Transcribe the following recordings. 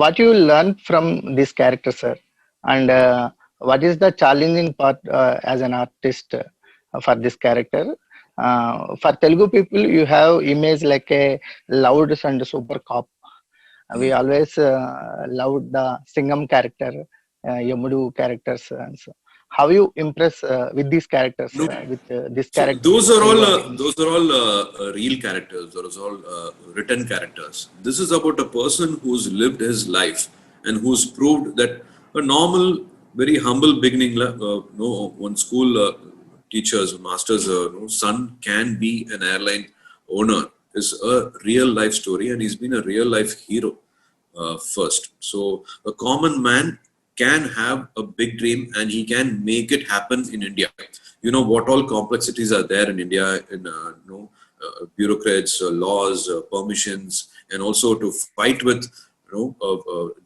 what you learn from this character, sir, and what is the challenging part as an artist for this character? For Telugu people, you have image like a loud and super cop. We always loved the Singham character, Yamudu characters. And so how you impress with these characters? No. With this So character, those are all real characters. Those are all written characters. This is about a person who's lived his life and who's proved that a normal, very humble beginning, one school teachers, masters, son can be an airline owner is a real life story, and he's been a real life hero first. So a common man can have a big dream and he can make it happen in India. You know what all complexities are there in India, in bureaucrats, laws, permissions, and also to fight with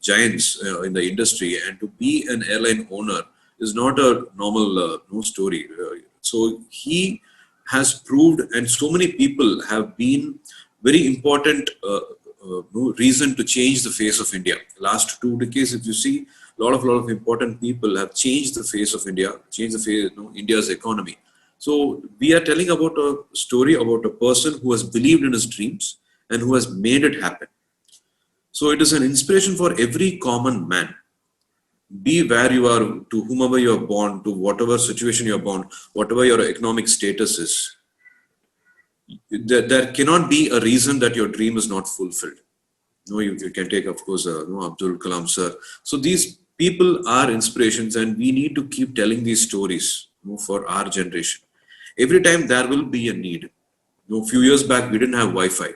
giants in the industry, and to be an airline owner is not a normal story. So he has proved, and so many people have been very important reason to change the face of India. Last 2 decades, if you see, a lot of important people have changed the face of India, changed the face, India's economy. So we are telling about a story about a person who has believed in his dreams and who has made it happen. So it is an inspiration for every common man. Be where you are, to whomever you are born, to whatever situation you are born, whatever your economic status is. There cannot be a reason that your dream is not fulfilled. You can take, of course, Abdul Kalam sir. So these people are inspirations, and we need to keep telling these stories for our generation. Every time there will be a need. Few years back we didn't have Wi-Fi.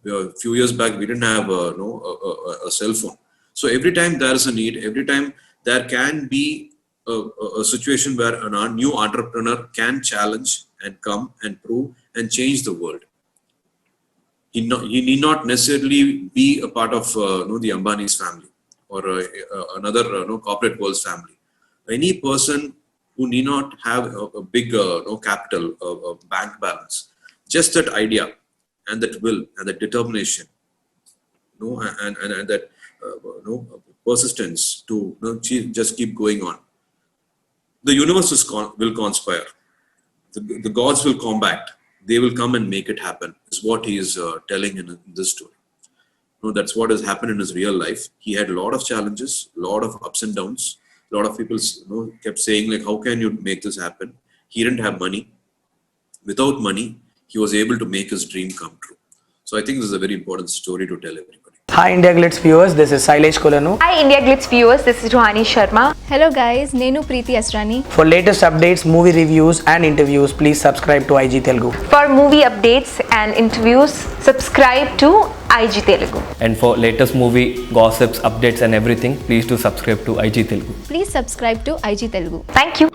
A few years back we didn't have a cell phone. So every time there is a need, every time there can be a situation where a new entrepreneur can challenge and come and prove and change the world. He need not necessarily be a part of the Ambani's family or another corporate world's family. Any person who need not have a big capital, a bank balance, just that idea and that will and that determination, and that persistence to just keep going on. The universe will conspire. The gods will combat. They will come and make it happen, is what he is telling in this story. That's what has happened in his real life. He had a lot of challenges, a lot of ups and downs. A lot of people kept saying, like, how can you make this happen? He didn't have money. Without money, he was able to make his dream come true. So I think this is a very important story to tell everybody. Hi India Glitz viewers, this is Sailesh Kolanu. Hi India Glitz viewers, this is Ruhani Sharma. Hello guys, Nenu Preeti Asrani. For latest updates, movie reviews and interviews, please subscribe to IG Telugu. For movie updates and interviews, subscribe to IG Telugu. And for latest movie gossips, updates and everything, please do subscribe to IG Telugu. Please subscribe to IG Telugu. Thank you.